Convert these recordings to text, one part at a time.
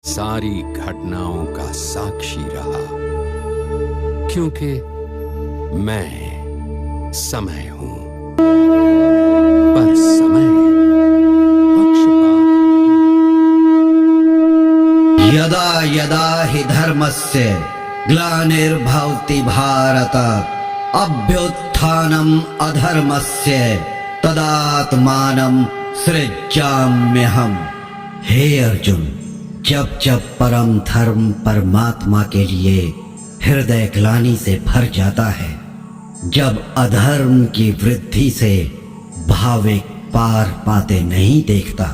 सारी घटनाओं का साक्षी रहा, क्योंकि मैं समय हूं। पर समय पक्षपात। यदा यदा हि धर्मस्य ग्लानिर्भवति भारत अभ्युत्थानम् अधर्मस्य तदात्मानं सृजाम्यहम्। हे अर्जुन, जब जब परम धर्म परमात्मा के लिए हृदय ग्लानि से भर जाता है, जब अधर्म की वृद्धि से भाविक पार पाते नहीं देखता,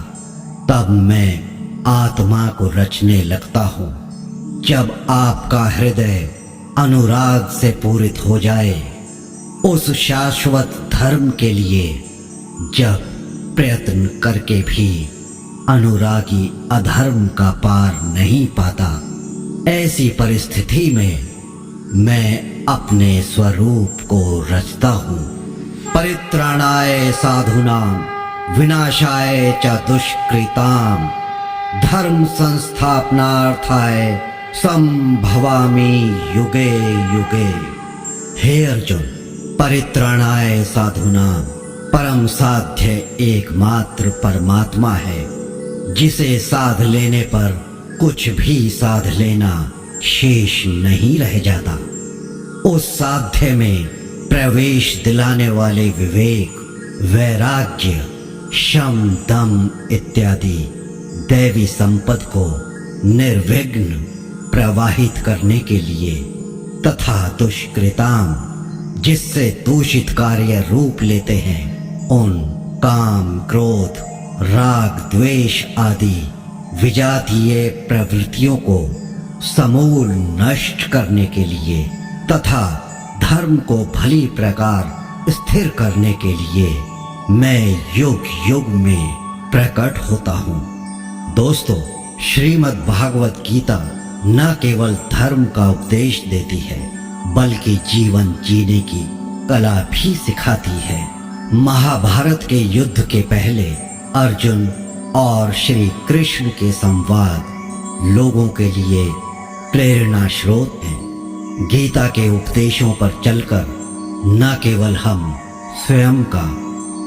तब मैं आत्मा को रचने लगता हूँ। जब आपका हृदय अनुराग से पूरित हो जाए, उस शाश्वत धर्म के लिए जब प्रयत्न करके भी अनुरागी अधर्म का पार नहीं पाता, ऐसी परिस्थिति में मैं अपने स्वरूप को रचता हूँ। परित्राणाय साधूनां विनाशाय च दुष्कृतां धर्म संस्थापनार्थाय संभवामि युगे युगे। हे अर्जुन, परित्राणाय साधूनां परम साध्य एकमात्र परमात्मा है, जिसे साध लेने पर कुछ भी साध लेना शेष नहीं रह जाता। उस साध्य में प्रवेश दिलाने वाले विवेक, वैराग्य, शम, दम इत्यादि दैवी संपद को निर्विघ्न प्रवाहित करने के लिए तथा दुष्कृताम, जिससे दूषित कार्य रूप लेते हैं, उन काम, क्रोध, राग, द्वेष आदि विजातीय प्रवृत्तियों को समूल नष्ट करने के लिए तथा धर्म को भली प्रकार स्थिर करने के लिए मैं युग युग में प्रकट होता हूँ। दोस्तों, श्रीमद् भागवत गीता न केवल धर्म का उपदेश देती है, बल्कि जीवन जीने की कला भी सिखाती है। महाभारत के युद्ध के पहले अर्जुन और श्री कृष्ण के संवाद लोगों के लिए प्रेरणा स्रोत हैं। गीता के उपदेशों पर चलकर न केवल हम स्वयं का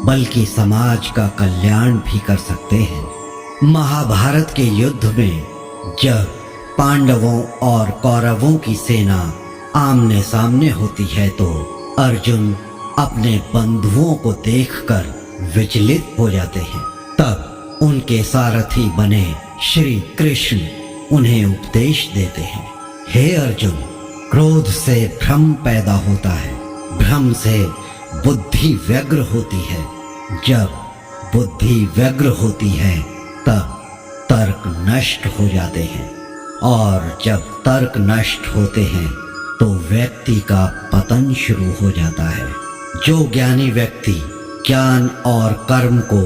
बल्कि समाज का कल्याण भी कर सकते हैं। महाभारत के युद्ध में जब पांडवों और कौरवों की सेना आमने सामने होती है, तो अर्जुन अपने बंधुओं को देखकर विचलित हो जाते हैं। तब उनके सारथी बने श्री कृष्ण उन्हें उपदेश देते हैं। हे अर्जुन, क्रोध से भ्रम पैदा होता है, भ्रम से बुद्धि व्यग्र होती है, जब बुद्धि व्यग्र होती है तब तर्क नष्ट हो जाते हैं, और जब तर्क नष्ट होते हैं तो व्यक्ति का पतन शुरू हो जाता है। जो ज्ञानी व्यक्ति ज्ञान और कर्म को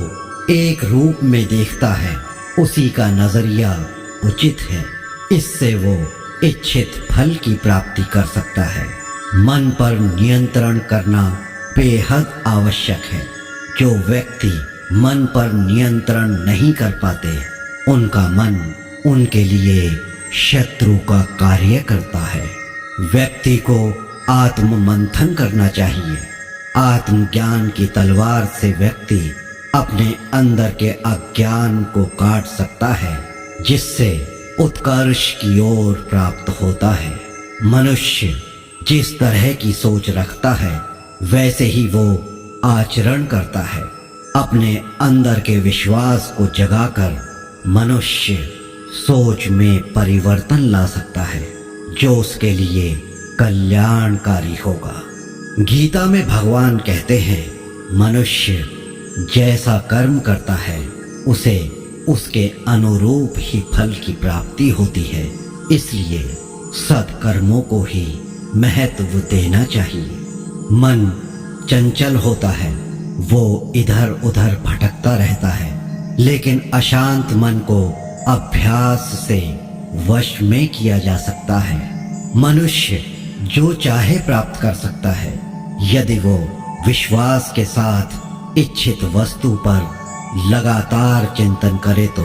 एक रूप में देखता है, उसी का नजरिया उचित है। इससे वो इच्छित फल की प्राप्ति कर सकता है। मन पर नियंत्रण करना बेहद आवश्यक है। जो व्यक्ति मन पर नियंत्रण नहीं कर पाते, उनका मन उनके लिए शत्रु का कार्य करता है। व्यक्ति को आत्म मंथन करना चाहिए। आत्मज्ञान की तलवार से व्यक्ति अपने अंदर के अज्ञान को काट सकता है, जिससे उत्कर्ष की ओर प्राप्त होता है। मनुष्य जिस तरह की सोच रखता है, वैसे ही वो आचरण करता है। अपने अंदर के विश्वास को जगाकर मनुष्य सोच में परिवर्तन ला सकता है, जो उसके लिए कल्याणकारी होगा। गीता में भगवान कहते हैं, मनुष्य जैसा कर्म करता है, उसे उसके अनुरूप ही फल की प्राप्ति होती है। इसलिए सत्कर्मों को ही महत्व देना चाहिए। मन चंचल होता है, वो इधर उधर भटकता रहता है, लेकिन अशांत मन को अभ्यास से वश में किया जा सकता है। मनुष्य जो चाहे प्राप्त कर सकता है, यदि वो विश्वास के साथ इच्छित वस्तु पर लगातार चिंतन करे तो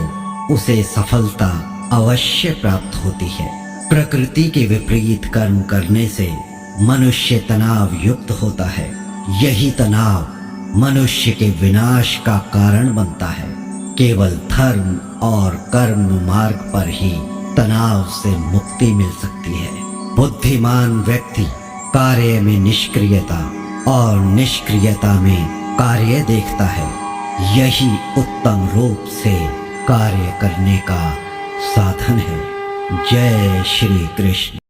उसे सफलता अवश्य प्राप्त होती है। प्रकृति के विपरीत कर्म करने से मनुष्य तनाव युक्त होता है। यही तनाव मनुष्य के विनाश का कारण बनता है। केवल धर्म और कर्म मार्ग पर ही तनाव से मुक्ति मिल सकती है। बुद्धिमान व्यक्ति कार्य में निष्क्रियता और निष्क्रियता में कार्य देखता है। यही उत्तम रूप से कार्य करने का साधन है। जय श्री कृष्ण।